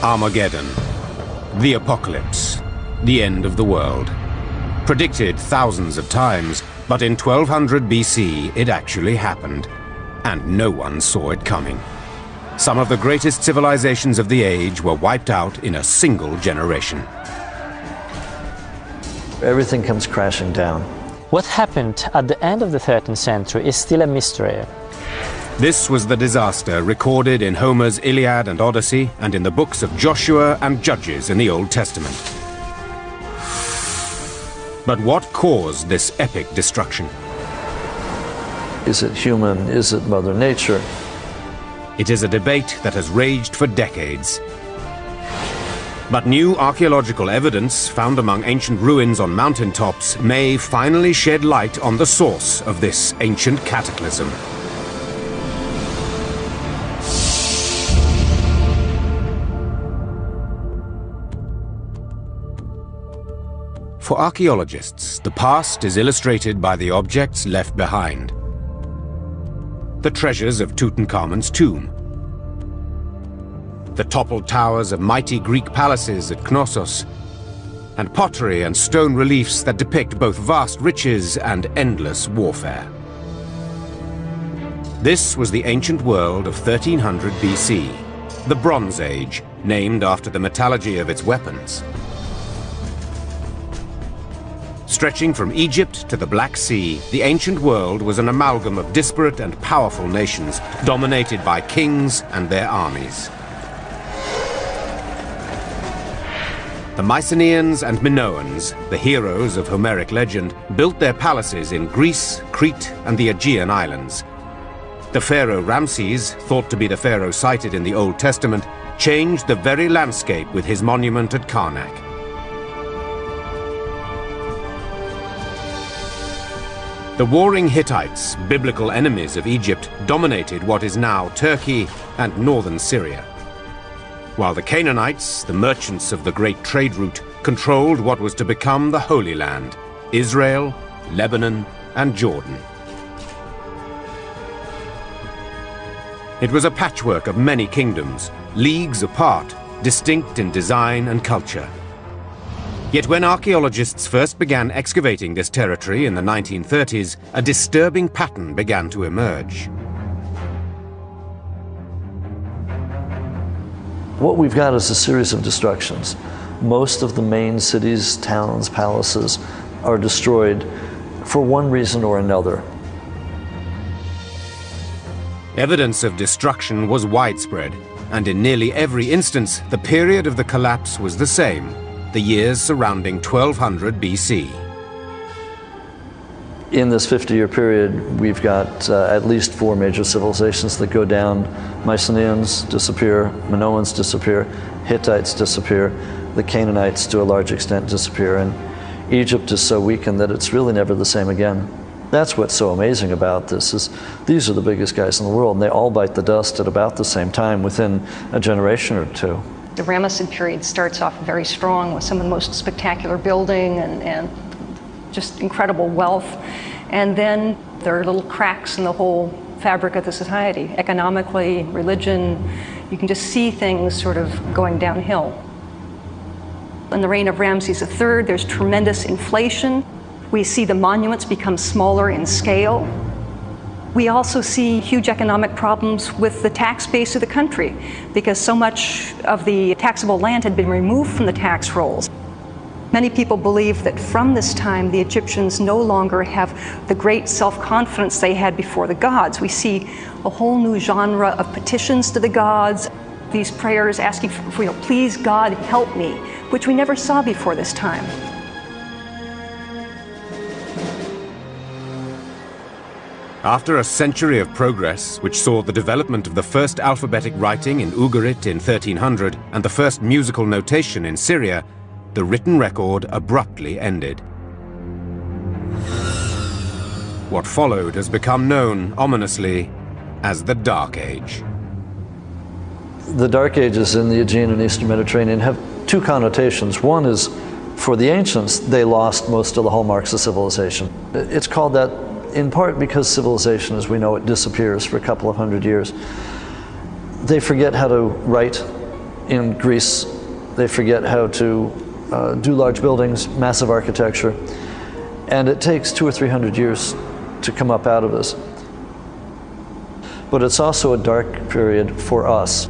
Armageddon, the apocalypse, the end of the world. Predicted thousands of times, but in 1200 BC it actually happened, and no one saw it coming. Some of the greatest civilizations of the age were wiped out in a single generation. Everything comes crashing down. What happened at the end of the 13th century is still a mystery. This was the disaster recorded in Homer's Iliad and Odyssey and in the books of Joshua and Judges in the Old Testament. But what caused this epic destruction? Is it human? Is it Mother Nature? It is a debate that has raged for decades. But new archaeological evidence found among ancient ruins on mountaintops may finally shed light on the source of this ancient cataclysm. For archaeologists, the past is illustrated by the objects left behind. The treasures of Tutankhamun's tomb, the toppled towers of mighty Greek palaces at Knossos, and pottery and stone reliefs that depict both vast riches and endless warfare. This was the ancient world of 1300 BC, the Bronze Age, named after the metallurgy of its weapons. Stretching from Egypt to the Black Sea, the ancient world was an amalgam of disparate and powerful nations, dominated by kings and their armies. The Mycenaeans and Minoans, the heroes of Homeric legend, built their palaces in Greece, Crete, and the Aegean Islands. The pharaoh Ramses, thought to be the pharaoh cited in the Old Testament, changed the very landscape with his monument at Karnak. The warring Hittites, biblical enemies of Egypt, dominated what is now Turkey and northern Syria, while the Canaanites, the merchants of the great trade route, controlled what was to become the Holy Land, Israel, Lebanon, and Jordan. It was a patchwork of many kingdoms, leagues apart, distinct in design and culture. Yet when archaeologists first began excavating this territory in the 1930s, a disturbing pattern began to emerge. What we've got is a series of destructions. Most of the main cities, towns, palaces are destroyed for one reason or another. Evidence of destruction was widespread, and in nearly every instance, the period of the collapse was the same, the years surrounding 1200 BC. In this 50-year period, we've got at least 4 major civilizations that go down. Mycenaeans disappear, Minoans disappear, Hittites disappear, the Canaanites to a large extent disappear, and Egypt is so weakened that it's really never the same again. That's what's so amazing about this, is these are the biggest guys in the world, and they all bite the dust at about the same time, within a generation or two. The Ramessid period starts off very strong with some of the most spectacular building and just incredible wealth. And then there are little cracks in the whole fabric of the society. Economically, religion, you can just see things sort of going downhill. In the reign of Ramses III, there's tremendous inflation. We see the monuments become smaller in scale. We also see huge economic problems with the tax base of the country, because so much of the taxable land had been removed from the tax rolls. Many people believe that from this time, the Egyptians no longer have the great self-confidence they had before the gods. We see a whole new genre of petitions to the gods, these prayers asking for, please God, help me, which we never saw before this time. After a century of progress, which saw the development of the first alphabetic writing in Ugarit in 1300 and the first musical notation in Syria, the written record abruptly ended. What followed has become known, ominously, as the Dark Age. The Dark Ages in the Aegean and Eastern Mediterranean have 2 connotations. One is, for the ancients, they lost most of the hallmarks of civilization. It's called that in part because civilization, as we know it, disappears for a couple of hundred years. They forget how to write, In Greece, they forget how to do large buildings, massive architecture, and it takes 200 or 300 years to come up out of this. But it's also a dark period for us.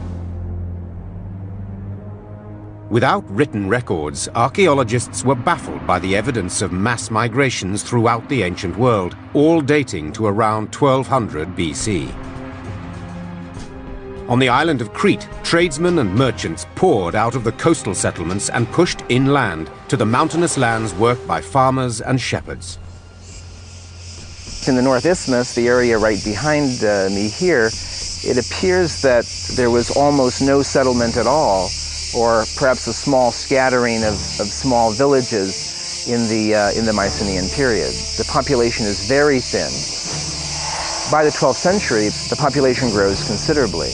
Without written records, archaeologists were baffled by the evidence of mass migrations throughout the ancient world, all dating to around 1200 BC. On the island of Crete, tradesmen and merchants poured out of the coastal settlements and pushed inland to the mountainous lands worked by farmers and shepherds. In the North Isthmus, the area right behind me here, it appears that there was almost no settlement at all, or perhaps a small scattering of small villages in the Mycenaean period. The population is very thin. By the 12th century, the population grows considerably.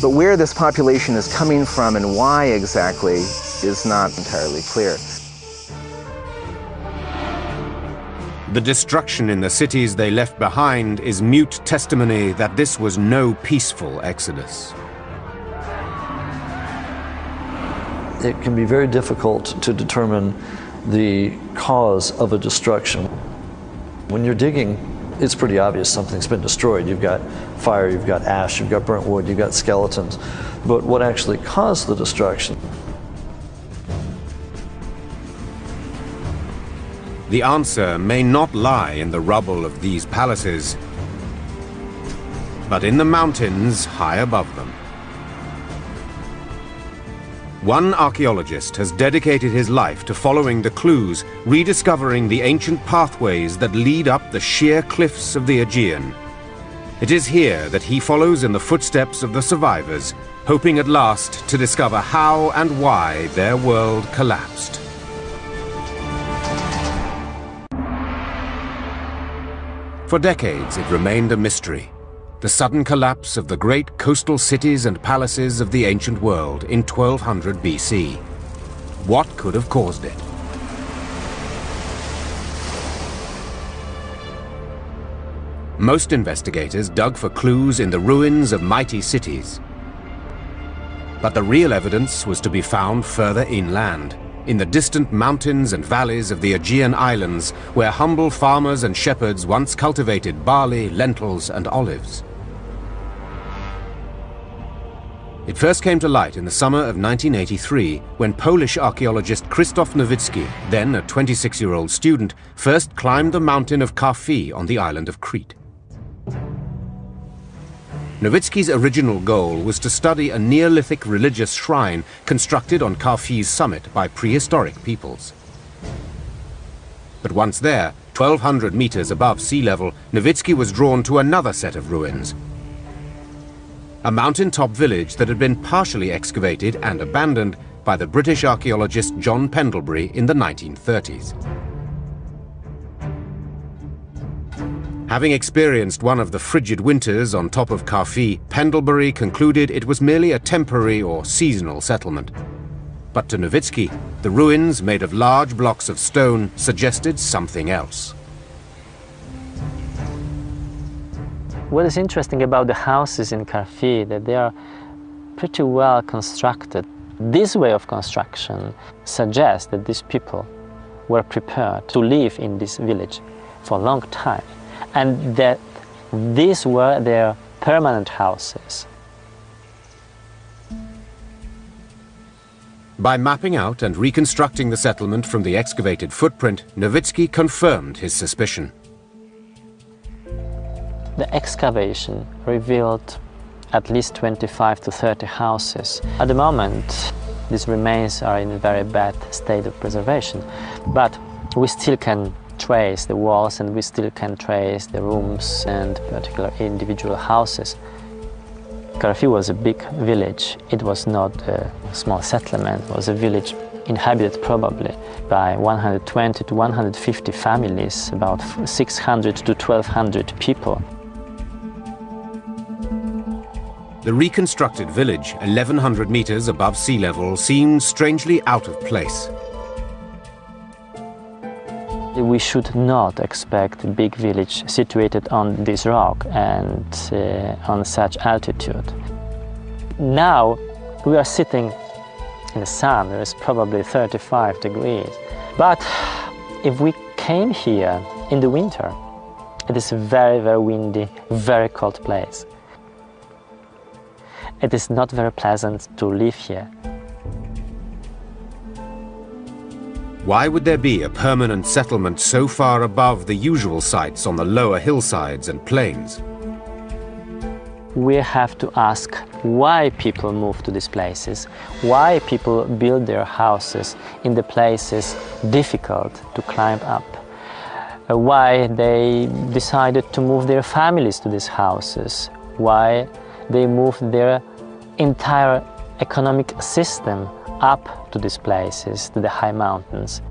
But where this population is coming from and why exactly is not entirely clear. The destruction in the cities they left behind is mute testimony that this was no peaceful exodus. It can be very difficult to determine the cause of a destruction. When you're digging, it's pretty obvious something's been destroyed. You've got fire, you've got ash, you've got burnt wood, you've got skeletons. But what actually caused the destruction? The answer may not lie in the rubble of these palaces, but in the mountains high above them. One archaeologist has dedicated his life to following the clues, rediscovering the ancient pathways that lead up the sheer cliffs of the Aegean. It is here that he follows in the footsteps of the survivors, hoping at last to discover how and why their world collapsed. For decades, it remained a mystery. The sudden collapse of the great coastal cities and palaces of the ancient world in 1200 BC. What could have caused it? Most investigators dug for clues in the ruins of mighty cities. But the real evidence was to be found further inland, in the distant mountains and valleys of the Aegean islands, where humble farmers and shepherds once cultivated barley, lentils, and olives. It first came to light in the summer of 1983, when Polish archaeologist Krzysztof Nowicki, then a 26-year-old student, first climbed the mountain of Karfi on the island of Crete. Nowicki's original goal was to study a Neolithic religious shrine constructed on Karfi's summit by prehistoric peoples. But once there, 1,200 meters above sea level, Nowicki was drawn to another set of ruins. A mountaintop village that had been partially excavated and abandoned by the British archaeologist John Pendlebury in the 1930s. Having experienced one of the frigid winters on top of Karfi, Pendlebury concluded it was merely a temporary or seasonal settlement. But to Nowicki, the ruins made of large blocks of stone suggested something else. What is interesting about the houses in Karfi, that they are pretty well constructed. This way of construction suggests that these people were prepared to live in this village for a long time, and that these were their permanent houses. By mapping out and reconstructing the settlement from the excavated footprint, Nowicki confirmed his suspicion. The excavation revealed at least 25 to 30 houses. At the moment, these remains are in a very bad state of preservation, but we still can trace the walls and we still can trace the rooms and particular individual houses. Karfi was a big village. It was not a small settlement. It was a village inhabited probably by 120 to 150 families, about 600 to 1,200 people. The reconstructed village, 1,100 meters above sea level, seemed strangely out of place. We should not expect a big village situated on this rock and on such altitude. Now, We are sitting in the sun, there is probably 35 degrees. But if we came here in the winter, it is a very, very windy, very cold place. It is not very pleasant to live here. Why would there be a permanent settlement so far above the usual sites on the lower hillsides and plains? We have to ask why people move to these places, why people build their houses in the places difficult to climb up, why they decided to move their families to these houses, why they moved their entire economic system up to these places, to the high mountains.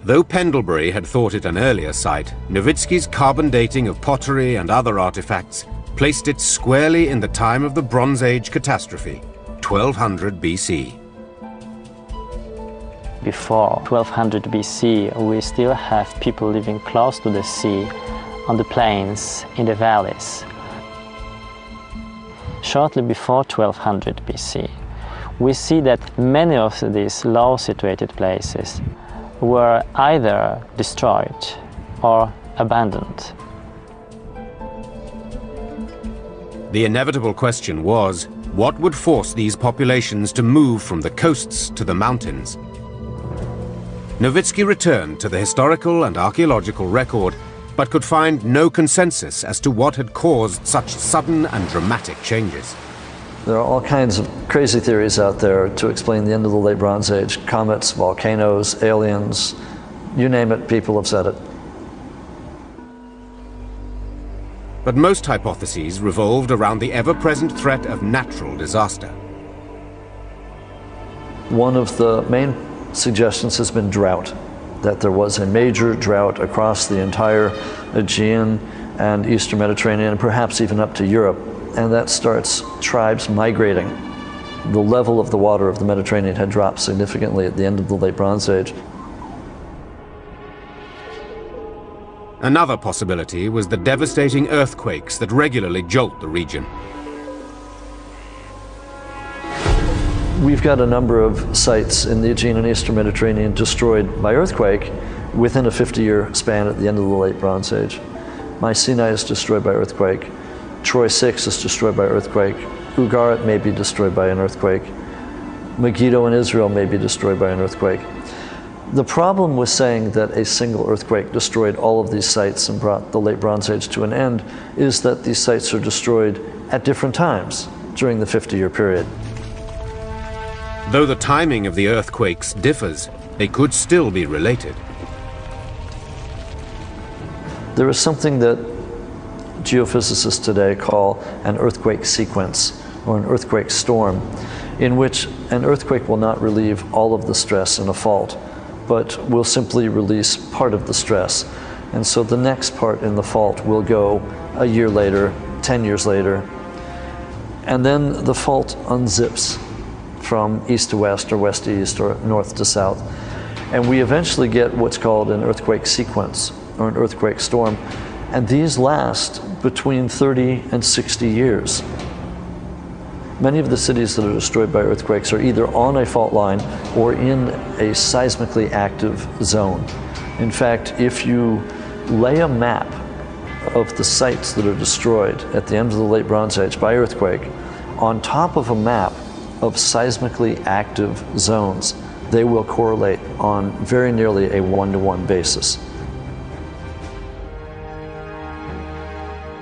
Though Pendlebury had thought it an earlier site, Nowitzki's carbon dating of pottery and other artifacts placed it squarely in the time of the Bronze Age catastrophe, 1200 BC. Before 1200 BC, we still have people living close to the sea, on the plains, in the valleys. Shortly before 1200 BC, we see that many of these low-situated places were either destroyed or abandoned. The inevitable question was, what would force these populations to move from the coasts to the mountains? Nowitzki returned to the historical and archaeological record, but could find no consensus as to what had caused such sudden and dramatic changes. There are all kinds of crazy theories out there to explain the end of the late Bronze Age. Comets, volcanoes, aliens, you name it, people have said it. But most hypotheses revolved around the ever-present threat of natural disaster. One of the main suggestions has been drought, that there was a major drought across the entire Aegean and Eastern Mediterranean, and perhaps even up to Europe. And that starts tribes migrating. The level of the water of the Mediterranean had dropped significantly at the end of the late Bronze Age. Another possibility was the devastating earthquakes that regularly jolt the region. We've got a number of sites in the Aegean and Eastern Mediterranean destroyed by earthquake within a 50-year span at the end of the late Bronze Age. Mycenae is destroyed by earthquake. Troy 6 is destroyed by earthquake. Ugarit may be destroyed by an earthquake. Megiddo in Israel may be destroyed by an earthquake. The problem with saying that a single earthquake destroyed all of these sites and brought the late Bronze Age to an end is that these sites are destroyed at different times during the 50-year period. Though the timing of the earthquakes differs, they could still be related. There is something that geophysicists today call an earthquake sequence or an earthquake storm, in which an earthquake will not relieve all of the stress in a fault, but will simply release part of the stress. And so the next part in the fault will go a year later, 10 years later, and then the fault unzips from east to west or west to east or north to south. And we eventually get what's called an earthquake sequence or an earthquake storm. And these last between 30 and 60 years. Many of the cities that are destroyed by earthquakes are either on a fault line or in a seismically active zone. In fact, if you lay a map of the sites that are destroyed at the end of the late Bronze Age by earthquake on top of a map of seismically active zones, they will correlate on very nearly a one-to-one basis.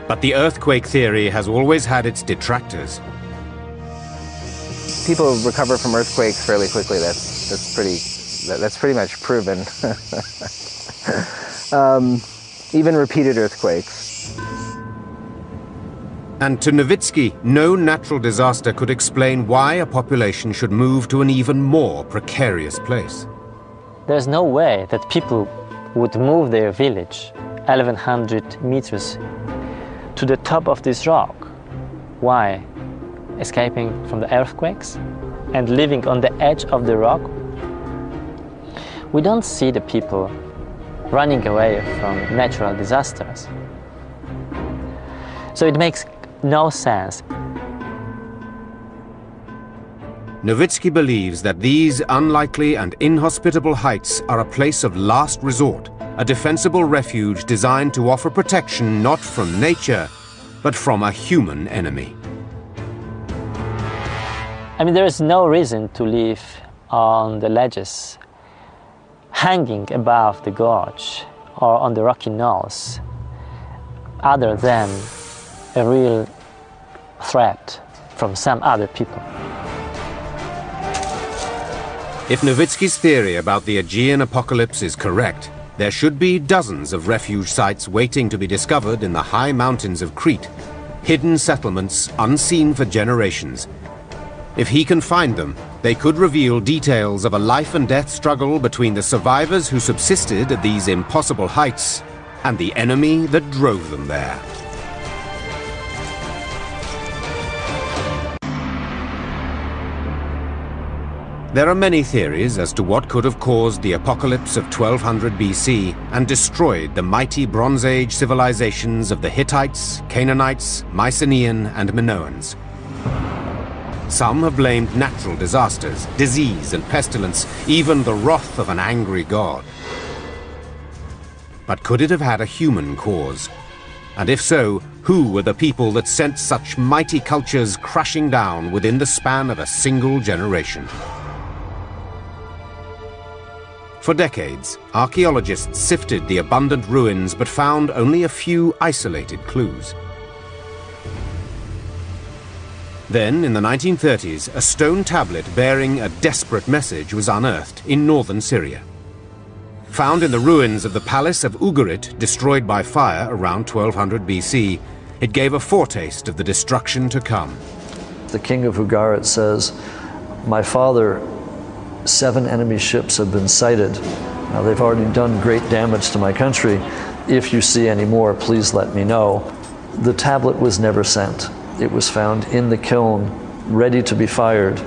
But the earthquake theory has always had its detractors. People recover from earthquakes fairly quickly. That's pretty much proven. Even repeated earthquakes. And to Nowitzki, no natural disaster could explain why a population should move to an even more precarious place. There's no way that people would move their village 1100 meters to the top of this rock. Why? Escaping from the earthquakes and living on the edge of the rock? We don't see the people running away from natural disasters. So it makes no sense. Nowitzki believes that these unlikely and inhospitable heights are a place of last resort, a defensible refuge designed to offer protection not from nature, but from a human enemy. I mean, there is no reason to live on the ledges, hanging above the gorge or on the rocky knolls, other than a real threat from some other people. If Nowitzki's theory about the Aegean apocalypse is correct, there should be dozens of refuge sites waiting to be discovered in the high mountains of Crete, hidden settlements unseen for generations. If he can find them, they could reveal details of a life and death struggle between the survivors who subsisted at these impossible heights and the enemy that drove them there. There are many theories as to what could have caused the apocalypse of 1200 BC and destroyed the mighty Bronze Age civilizations of the Hittites, Canaanites, Mycenaean, and Minoans. Some have blamed natural disasters, disease and pestilence, even the wrath of an angry god. But could it have had a human cause? And if so, who were the people that sent such mighty cultures crashing down within the span of a single generation? For decades, archaeologists sifted the abundant ruins but found only a few isolated clues. Then, in the 1930s, a stone tablet bearing a desperate message was unearthed in northern Syria. Found in the ruins of the palace of Ugarit, destroyed by fire around 1200 BC, it gave a foretaste of the destruction to come. The king of Ugarit says, "My father, 7 enemy ships have been sighted. Now they've already done great damage to my country. If you see any more, please let me know." The tablet was never sent. It was found in the kiln, ready to be fired,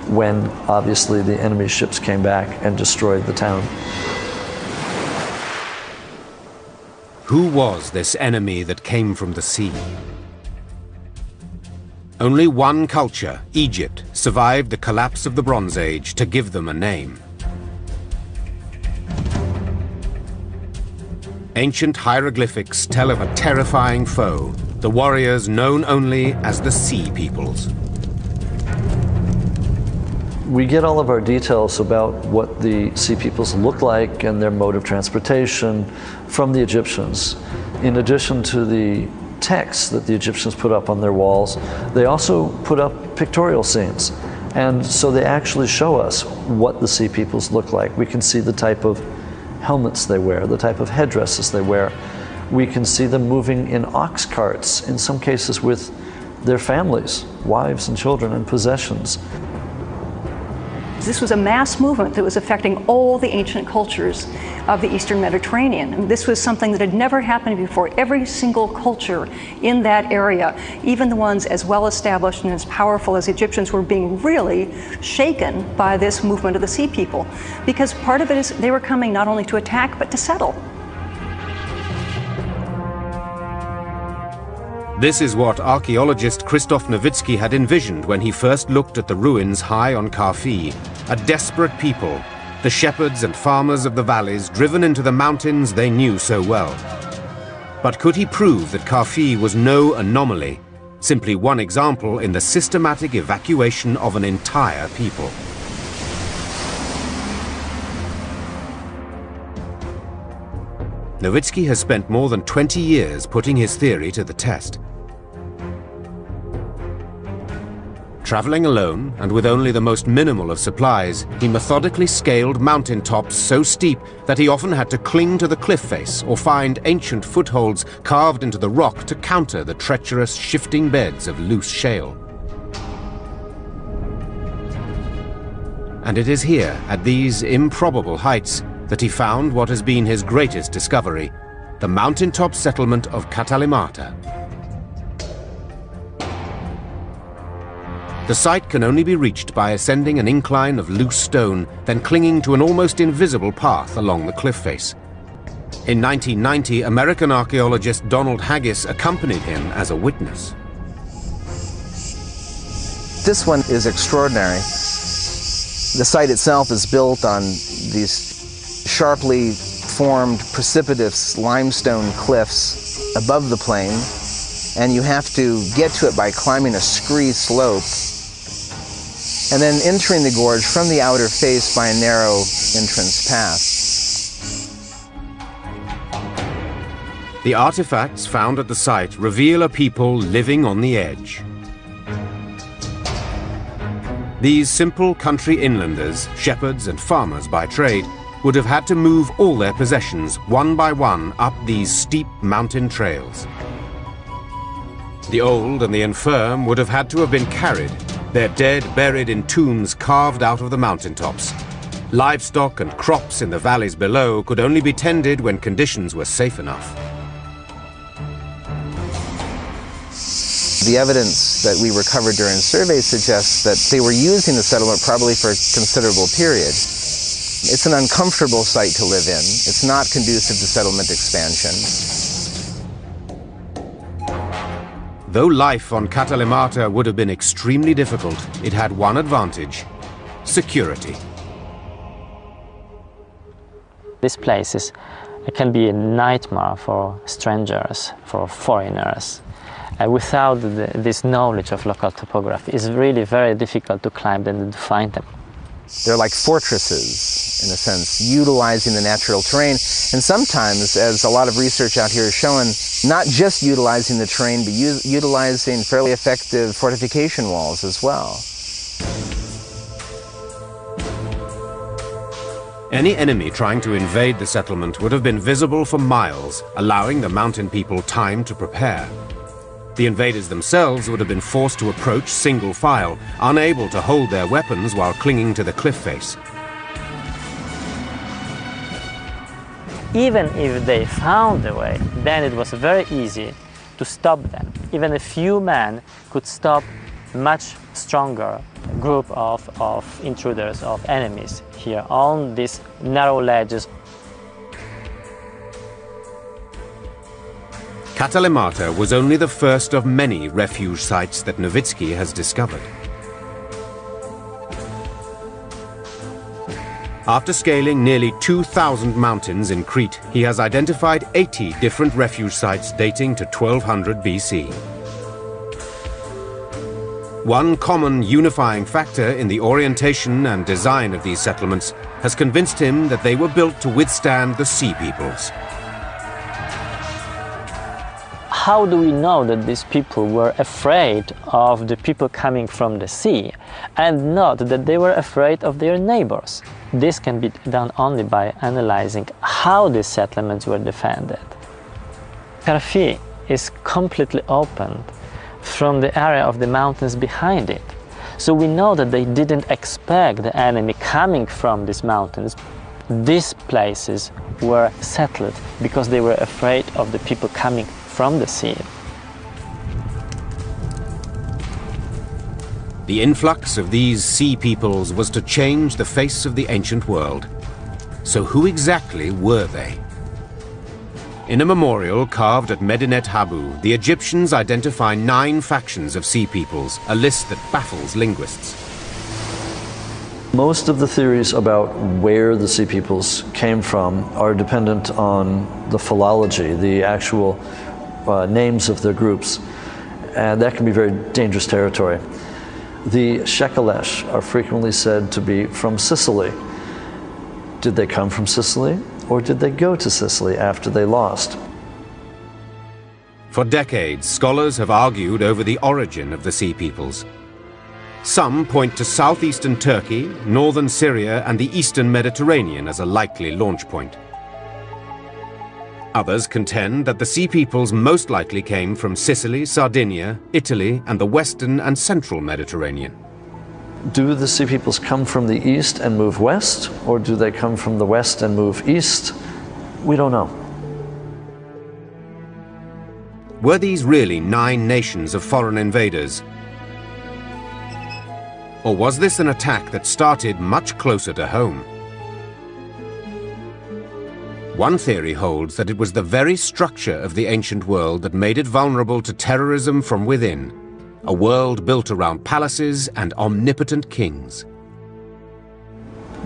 when obviously the enemy ships came back and destroyed the town. Who was this enemy that came from the sea? Only one culture, Egypt, survived the collapse of the Bronze Age to give them a name. Ancient hieroglyphics tell of a terrifying foe, the warriors known only as the Sea Peoples. We get all of our details about what the Sea Peoples look like and their mode of transportation from the Egyptians. In addition to the texts that the Egyptians put up on their walls, they also put up pictorial scenes. And so they actually show us what the Sea Peoples look like. We can see the type of helmets they wear, the type of headdresses they wear. We can see them moving in ox carts, in some cases with their families, wives and children and possessions. This was a mass movement that was affecting all the ancient cultures of the Eastern Mediterranean. And this was something that had never happened before. Every single culture in that area, even the ones as well established and as powerful as Egyptians, were being really shaken by this movement of the Sea People. Because part of it is they were coming not only to attack, but to settle. This is what archaeologist Krzysztof Nowitzki had envisioned when he first looked at the ruins high on Carfi. A desperate people, the shepherds and farmers of the valleys driven into the mountains they knew so well. But could he prove that Carfi was no anomaly, simply one example in the systematic evacuation of an entire people? Nowitzki has spent more than 20 years putting his theory to the test. Traveling alone, and with only the most minimal of supplies, he methodically scaled mountain tops so steep that he often had to cling to the cliff face or find ancient footholds carved into the rock to counter the treacherous, shifting beds of loose shale. And it is here, at these improbable heights, that he found what has been his greatest discovery, the mountaintop settlement of Katalimata. The site can only be reached by ascending an incline of loose stone, then clinging to an almost invisible path along the cliff face. In 1990, American archaeologist Donald Haggis accompanied him as a witness. This one is extraordinary. The site itself is built on these sharply formed precipitous limestone cliffs above the plain, and you have to get to it by climbing a scree slope and then entering the gorge from the outer face by a narrow entrance path. The artifacts found at the site reveal a people living on the edge. These simple country inlanders, shepherds and farmers by trade, would have had to move all their possessions one by one up these steep mountain trails. The old and the infirm would have had to have been carried, their dead buried in tombs carved out of the mountaintops. Livestock and crops in the valleys below could only be tended when conditions were safe enough. The evidence that we recovered during surveys suggests that they were using the settlement probably for a considerable period. It's an uncomfortable site to live in. It's not conducive to settlement expansion. Though life on Katalimata would have been extremely difficult, it had one advantage: security. These places can be a nightmare for strangers, for foreigners. Without this knowledge of local topography, it's really very difficult to climb them and to find them. They're like fortresses, in a sense, utilizing the natural terrain. And sometimes, as a lot of research out here is showing, not just utilizing the terrain, but utilizing fairly effective fortification walls as well. Any enemy trying to invade the settlement would have been visible for miles, allowing the mountain people time to prepare. The invaders themselves would have been forced to approach single file, unable to hold their weapons while clinging to the cliff face. Even if they found a way, then it was very easy to stop them. Even a few men could stop a much stronger group of intruders, of enemies here on these narrow ledges. Katalimata was only the first of many refuge sites that Nowitzki has discovered. After scaling nearly 2,000 mountains in Crete, he has identified 80 different refuge sites dating to 1200 BC. One common unifying factor in the orientation and design of these settlements has convinced him that they were built to withstand the sea peoples. How do we know that these people were afraid of the people coming from the sea and not that they were afraid of their neighbors? This can be done only by analyzing how these settlements were defended. Carfi is completely open from the area of the mountains behind it. So we know that they didn't expect the enemy coming from these mountains. These places were settled because they were afraid of the people coming from the sea. The influx of these sea peoples was to change the face of the ancient world. So who exactly were they? In a memorial carved at Medinet Habu, the Egyptians identify 9 factions of sea peoples, a list that baffles linguists. Most of the theories about where the sea peoples came from are dependent on the philology, the actual names of their groups, and that can be very dangerous territory. The Shekelesh are frequently said to be from Sicily. Did they come from Sicily, or did they go to Sicily after they lost? For decades, scholars have argued over the origin of the sea peoples. Some point to southeastern Turkey, northern Syria, and the eastern Mediterranean as a likely launch point. Others contend that the sea peoples most likely came from Sicily, Sardinia, Italy, and the western and central Mediterranean. Do the sea peoples come from the east and move west, or do they come from the west and move east? We don't know. Were these really 9 nations of foreign invaders? Or was this an attack that started much closer to home? One theory holds that it was the very structure of the ancient world that made it vulnerable to terrorism from within. a world built around palaces and omnipotent kings.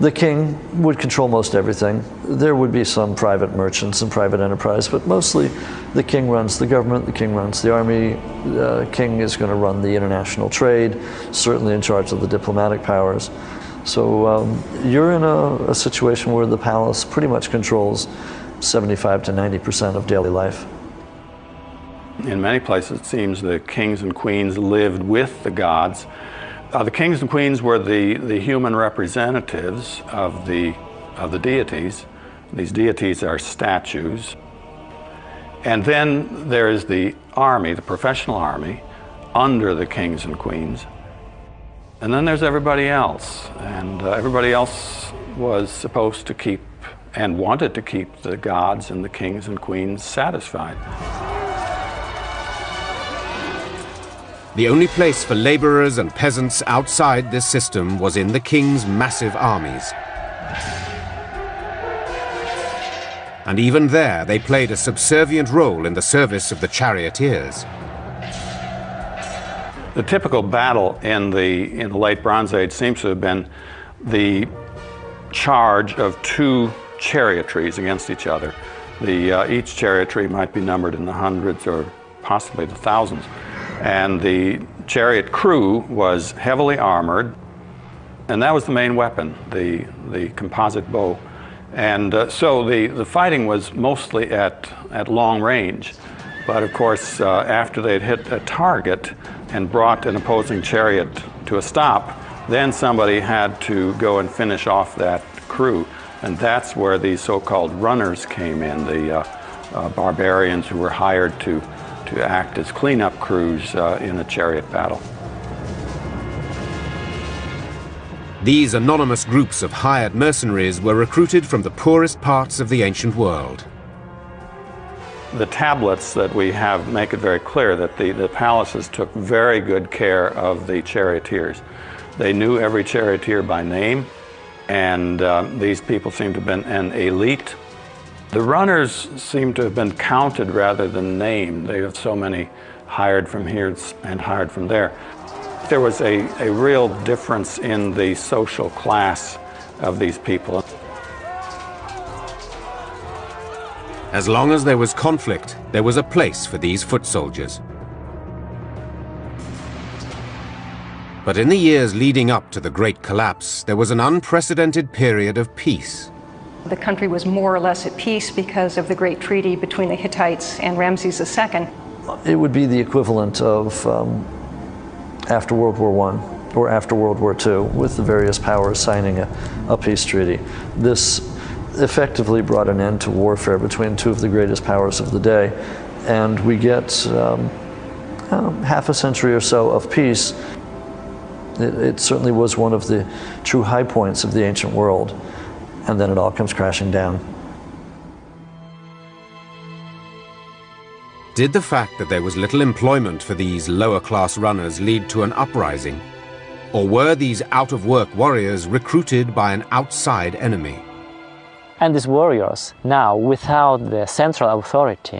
The king would control most everything. There would be some private merchants and private enterprise, but mostly the king runs the government, the king runs the army, the king is going to run the international trade, certainly in charge of the diplomatic powers. So you're in a situation where the palace pretty much controls 75 to 90% of daily life. In many places, it seems the kings and queens lived with the gods. The kings and queens were the human representatives of the deities. These deities are statues. And then there is the army, the professional army, under the kings and queens. And then there's everybody else. And everybody else was supposed to keep and wanted to keep the gods and the kings and queens satisfied. The only place for laborers and peasants outside this system was in the king's massive armies. And even there, they played a subservient role in the service of the charioteers. The typical battle in the late Bronze Age seems to have been the charge of two chariotries against each other. Each chariotry might be numbered in the hundreds or possibly the thousands. And the chariot crew was heavily armored, and that was the main weapon, the composite bow. And so the fighting was mostly at long range. But of course, after they'd hit a target and brought an opposing chariot to a stop, then somebody had to go and finish off that crew. And that's where these so-called runners came in, the barbarians who were hired to act as cleanup crews in a chariot battle. These anonymous groups of hired mercenaries were recruited from the poorest parts of the ancient world. The tablets that we have make it very clear that the palaces took very good care of the charioteers. They knew every charioteer by name, and these people seem to have been an elite. The runners seem to have been counted rather than named. They have so many hired from here and hired from there. There was a real difference in the social class of these people. As long as there was conflict, there was a place for these foot soldiers. But in the years leading up to the Great Collapse, there was an unprecedented period of peace. The country was more or less at peace because of the great treaty between the Hittites and Ramses II. It would be the equivalent of after World War I or after World War II, with the various powers signing a peace treaty. This effectively brought an end to warfare between two of the greatest powers of the day, and we get half a century or so of peace. It certainly was one of the true high points of the ancient world. And then it all comes crashing down. Did the fact that there was little employment for these lower-class runners lead to an uprising? Or were these out-of-work warriors recruited by an outside enemy? And these warriors, now without the central authority,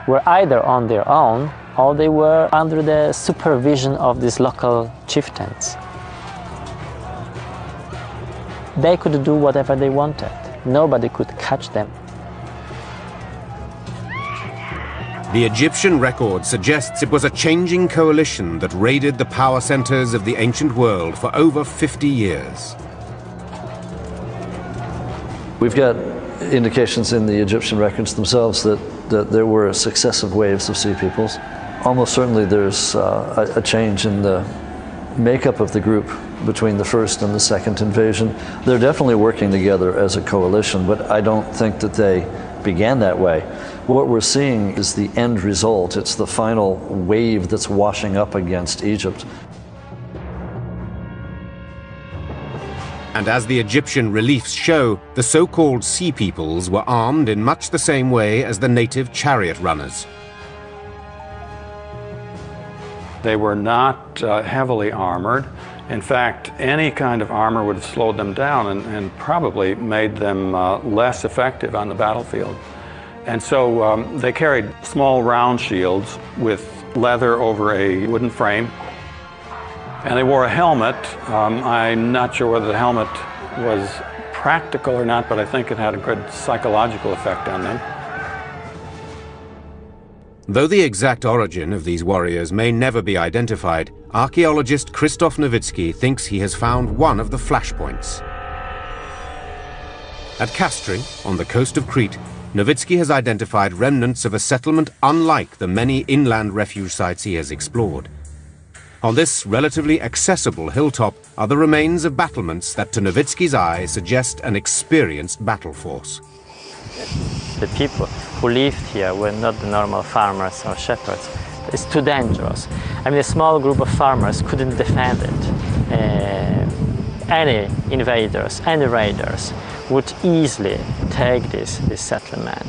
were either on their own or they were under the supervision of these local chieftains. They could do whatever they wanted. Nobody could catch them. The Egyptian record suggests it was a changing coalition that raided the power centers of the ancient world for over 50 years. We've got indications in the Egyptian records themselves that there were successive waves of sea peoples. Almost certainly there's a change in the makeup of the group between the first and the second invasion. They're definitely working together as a coalition, but I don't think that they began that way. What we're seeing is the end result. It's the final wave that's washing up against Egypt. And as the Egyptian reliefs show, the so-called sea peoples were armed in much the same way as the native chariot runners. They were not heavily armored. In fact, any kind of armor would have slowed them down and probably made them less effective on the battlefield. And so they carried small round shields with leather over a wooden frame. And they wore a helmet. I'm not sure whether the helmet was practical or not, but I think it had a good psychological effect on them. Though the exact origin of these warriors may never be identified, archaeologist Krzysztof Nowicki thinks he has found one of the flashpoints. At Kastri, on the coast of Crete, Nowicki has identified remnants of a settlement unlike the many inland refuge sites he has explored. On this relatively accessible hilltop are the remains of battlements that to Nowicki's eye suggest an experienced battle force. The people who lived here were not the normal farmers or shepherds. It's too dangerous. I mean, a small group of farmers couldn't defend it. Any invaders, any raiders would easily take this settlement.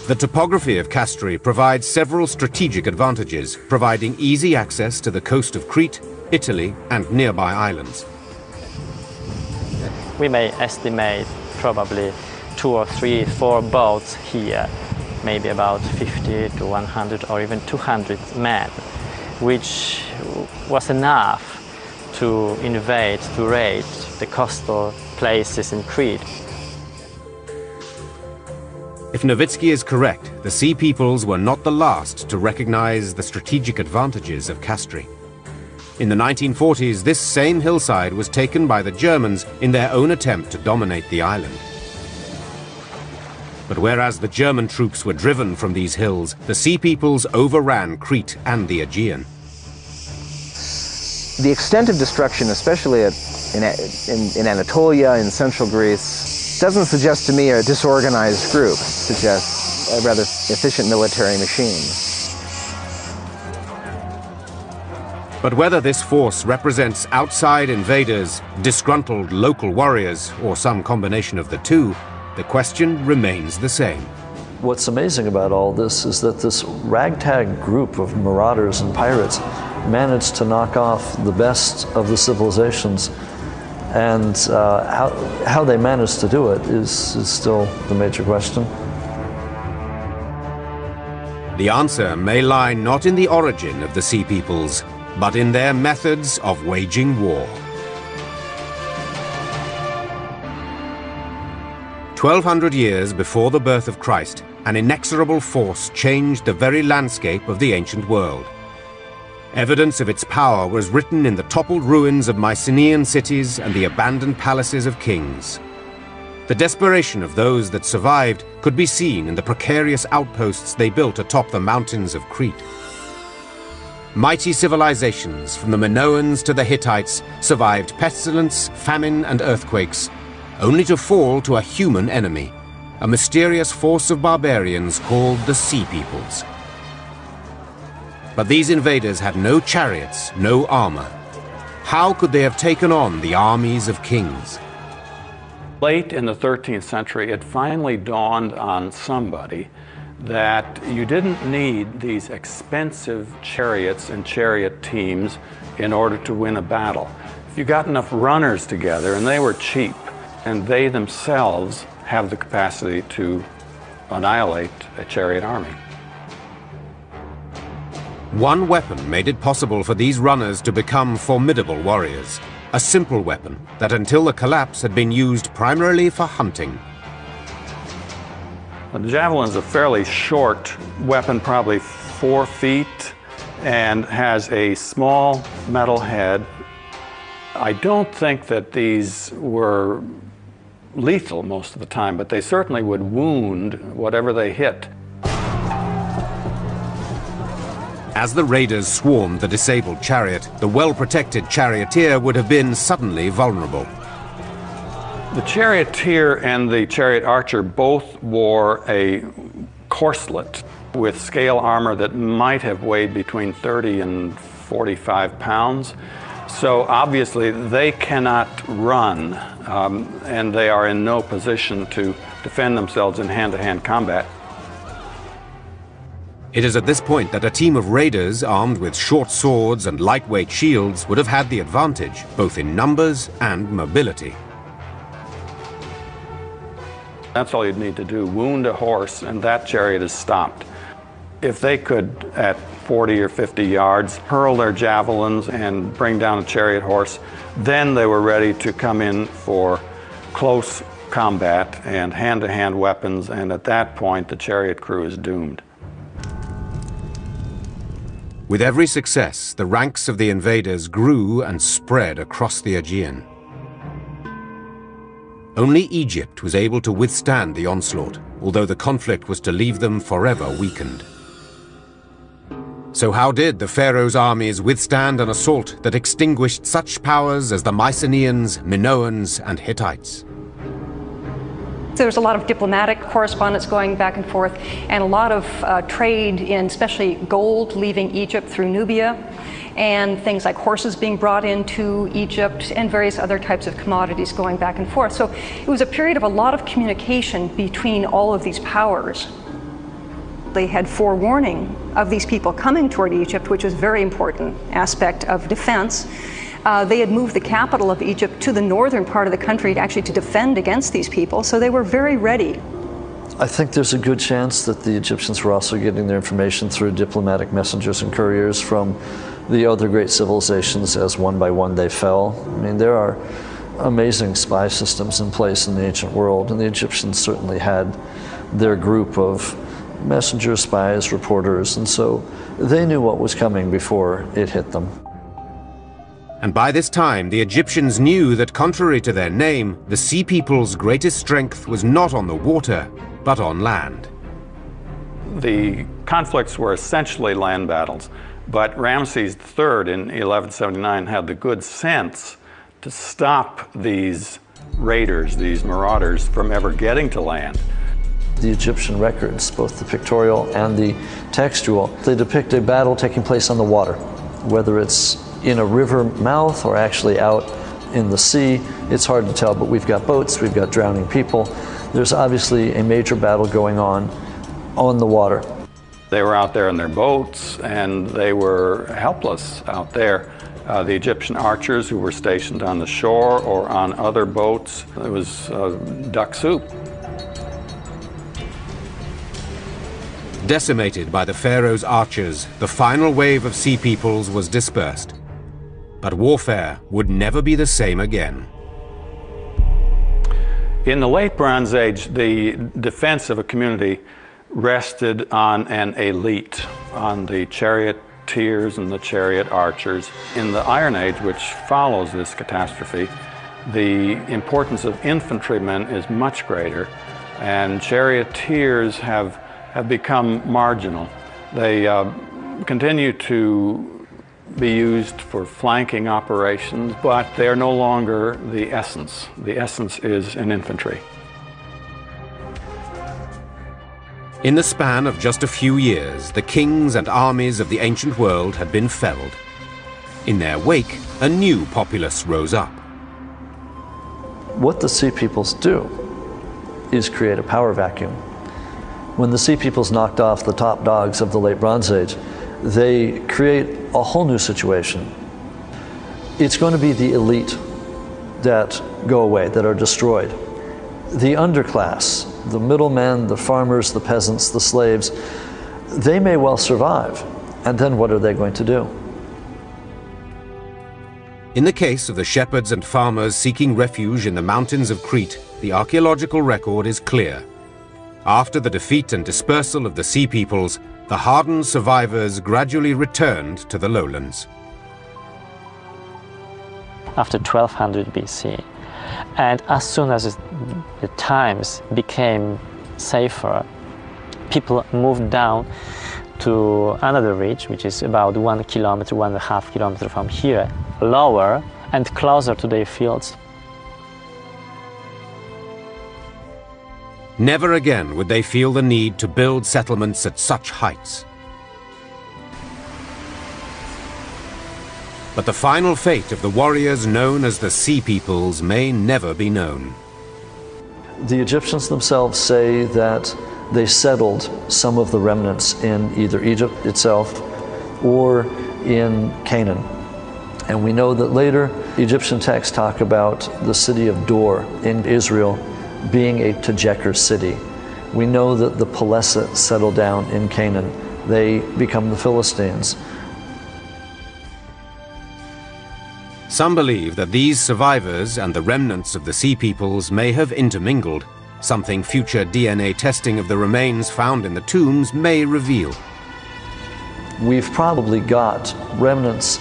The topography of Kastri provides several strategic advantages, providing easy access to the coast of Crete, Italy, and nearby islands. We may estimate probably 2 or 3, 4 boats here, maybe about 50 to 100 or even 200 men, which was enough to invade, to raid the coastal places in Crete. If Nowicki is correct, the Sea Peoples were not the last to recognize the strategic advantages of Kastri. In the 1940s, this same hillside was taken by the Germans in their own attempt to dominate the island. But whereas the German troops were driven from these hills, the Sea Peoples overran Crete and the Aegean. The extent of destruction, especially in Anatolia, in central Greece, doesn't suggest to me a disorganized group. It suggests a rather efficient military machine. But whether this force represents outside invaders, disgruntled local warriors, or some combination of the two, the question remains the same. What's amazing about all this is that this ragtag group of marauders and pirates managed to knock off the best of the civilizations, and how they managed to do it is still the major question. The answer may lie not in the origin of the Sea Peoples, but in their methods of waging war. 1200 years before the birth of Christ, an inexorable force changed the very landscape of the ancient world. Evidence of its power was written in the toppled ruins of Mycenaean cities and the abandoned palaces of kings. The desperation of those that survived could be seen in the precarious outposts they built atop the mountains of Crete. Mighty civilizations, from the Minoans to the Hittites, survived pestilence, famine, and earthquakes, only to fall to a human enemy, a mysterious force of barbarians called the Sea Peoples. But these invaders had no chariots, no armor. How could they have taken on the armies of kings? Late in the 13th century, it finally dawned on somebody that you didn't need these expensive chariots and chariot teams in order to win a battle. If you got enough runners together, and they were cheap, and they themselves have the capacity to annihilate a chariot army. One weapon made it possible for these runners to become formidable warriors. A simple weapon that until the collapse had been used primarily for hunting. The javelin is a fairly short weapon, probably 4 feet, and has a small metal head. I don't think that these were lethal most of the time, but they certainly would wound whatever they hit. As the raiders swarmed the disabled chariot, the well-protected charioteer would have been suddenly vulnerable. The charioteer and the chariot archer both wore a corselet with scale armor that might have weighed between 30 and 45 pounds. So obviously they cannot run, and they are in no position to defend themselves in hand-to-hand combat. It is at this point that a team of raiders armed with short swords and lightweight shields would have had the advantage, both in numbers and mobility. That's all you'd need to do, wound a horse, and that chariot is stopped. If they could, at 40 or 50 yards, hurl their javelins and bring down a chariot horse, then they were ready to come in for close combat and hand-to-hand weapons, and at that point the chariot crew is doomed. With every success, the ranks of the invaders grew and spread across the Aegean. Only Egypt was able to withstand the onslaught, although the conflict was to leave them forever weakened. So how did the pharaoh's armies withstand an assault that extinguished such powers as the Mycenaeans, Minoans, and Hittites? There was a lot of diplomatic correspondence going back and forth, and a lot of trade in especially gold leaving Egypt through Nubia, and things like horses being brought into Egypt, and various other types of commodities going back and forth. So it was a period of a lot of communication between all of these powers. They had forewarning of these people coming toward Egypt, which was a very important aspect of defense. They had moved the capital of Egypt to the northern part of the country actually to defend against these people, so they were very ready. I think there's a good chance that the Egyptians were also getting their information through diplomatic messengers and couriers from the other great civilizations as one by one they fell. I mean, there are amazing spy systems in place in the ancient world, and the Egyptians certainly had their group of messengers, spies, reporters, and so they knew what was coming before it hit them. And by this time, the Egyptians knew that contrary to their name, the Sea People's greatest strength was not on the water, but on land. The conflicts were essentially land battles, but Ramses III in 1179 had the good sense to stop these raiders, these marauders, from ever getting to land. The Egyptian records, both the pictorial and the textual, they depict a battle taking place on the water, whether it's in a river mouth or actually out in the sea. It's hard to tell, but we've got boats, we've got drowning people. There's obviously a major battle going on the water. They were out there in their boats, and they were helpless out there. The Egyptian archers who were stationed on the shore or on other boats, it was duck soup. Decimated by the pharaoh's archers, the final wave of Sea Peoples was dispersed. But warfare would never be the same again. In the late Bronze Age, the defense of a community rested on an elite, on the charioteers and the chariot archers. In the Iron Age, which follows this catastrophe, the importance of infantrymen is much greater, and charioteers have become marginal. They continue to be used for flanking operations, but they are no longer the essence. The essence is in infantry. In the span of just a few years, the kings and armies of the ancient world had been felled. In their wake, a new populace rose up. What the Sea Peoples do is create a power vacuum. When the Sea Peoples knocked off the top dogs of the late Bronze Age, they create a whole new situation. It's going to be the elite that go away, that are destroyed. The underclass, the middlemen, the farmers, the peasants, the slaves, they may well survive. And then what are they going to do? In the case of the shepherds and farmers seeking refuge in the mountains of Crete, the archaeological record is clear. After the defeat and dispersal of the Sea Peoples, the hardened survivors gradually returned to the lowlands. After 1200 BC, and as soon as the times became safer, people moved down to another ridge, which is about 1 kilometer, 1.5 kilometers from here, lower and closer to their fields. Never again would they feel the need to build settlements at such heights. But the final fate of the warriors known as the Sea Peoples may never be known. The Egyptians themselves say that they settled some of the remnants in either Egypt itself or in Canaan. And we know that later Egyptian texts talk about the city of Dor in Israel being a Tejeker city. We know that the Pelesset settle down in Canaan. They become the Philistines. Some believe that these survivors and the remnants of the Sea Peoples may have intermingled, something future DNA testing of the remains found in the tombs may reveal. We've probably got remnants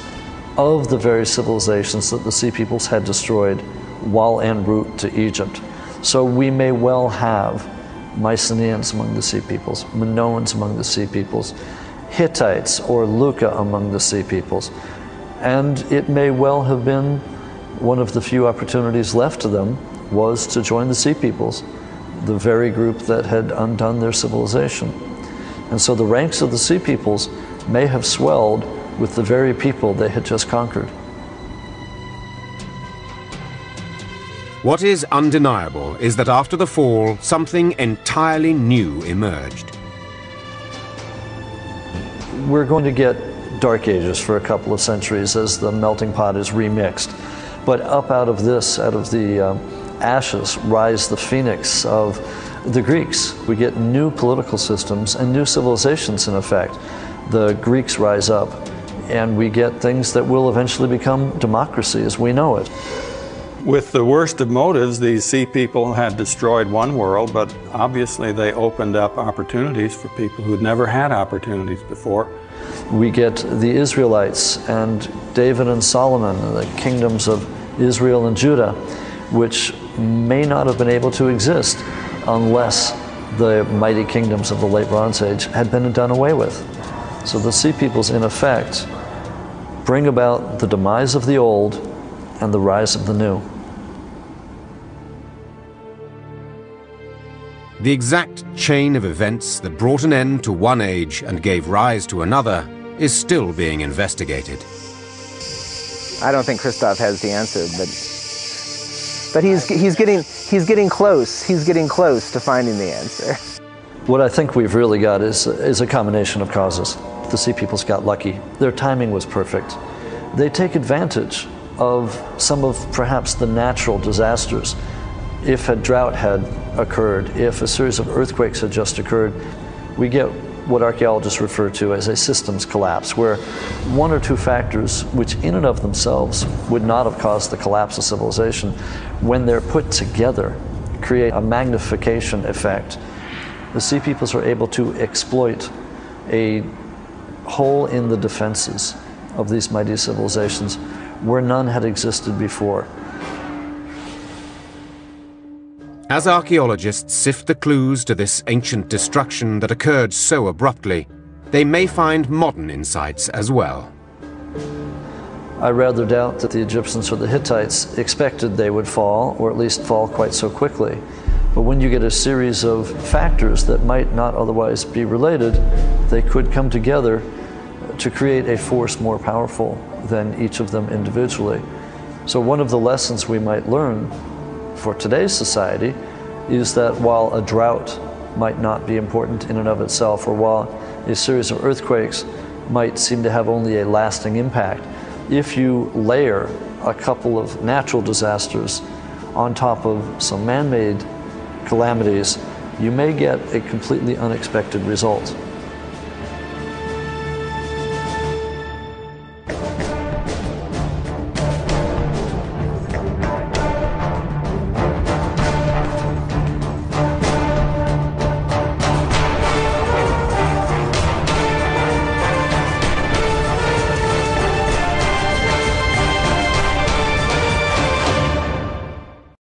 of the very civilizations that the Sea Peoples had destroyed while en route to Egypt. So we may well have Mycenaeans among the Sea Peoples, Minoans among the Sea Peoples, Hittites or Luca among the Sea Peoples. And it may well have been one of the few opportunities left to them was to join the Sea Peoples, the very group that had undone their civilization. And so the ranks of the Sea Peoples may have swelled with the very people they had just conquered. What is undeniable is that after the fall, something entirely new emerged. We're going to get dark ages for a couple of centuries as the melting pot is remixed. But up out of this, out of the ashes, rise the phoenix of the Greeks. We get new political systems and new civilizations in effect. The Greeks rise up, and we get things that will eventually become democracy as we know it. With the worst of motives, these Sea People had destroyed one world, but obviously they opened up opportunities for people who'd never had opportunities before. We get the Israelites and David and Solomon, and the kingdoms of Israel and Judah, which may not have been able to exist unless the mighty kingdoms of the late Bronze Age had been done away with. So the Sea Peoples, in effect, bring about the demise of the old and the rise of the new. The exact chain of events that brought an end to one age and gave rise to another is still being investigated. I don't think Christoph has the answer, but he's getting close. He's getting close to finding the answer. What I think we've really got is a combination of causes. The Sea Peoples got lucky. Their timing was perfect. They take advantage of some of perhaps the natural disasters. If a drought had occurred, if a series of earthquakes had just occurred, we get what archaeologists refer to as a systems collapse, where one or two factors, which in and of themselves would not have caused the collapse of civilization, when they're put together, create a magnification effect. The Sea Peoples are able to exploit a hole in the defenses of these mighty civilizations where none had existed before. As archaeologists sift the clues to this ancient destruction that occurred so abruptly, they may find modern insights as well. I rather doubt that the Egyptians or the Hittites expected they would fall, or at least fall quite so quickly. But when you get a series of factors that might not otherwise be related, they could come together to create a force more powerful than each of them individually. So one of the lessons we might learn for today's society is that while a drought might not be important in and of itself, or while a series of earthquakes might seem to have only a lasting impact, if you layer a couple of natural disasters on top of some man-made calamities, you may get a completely unexpected result.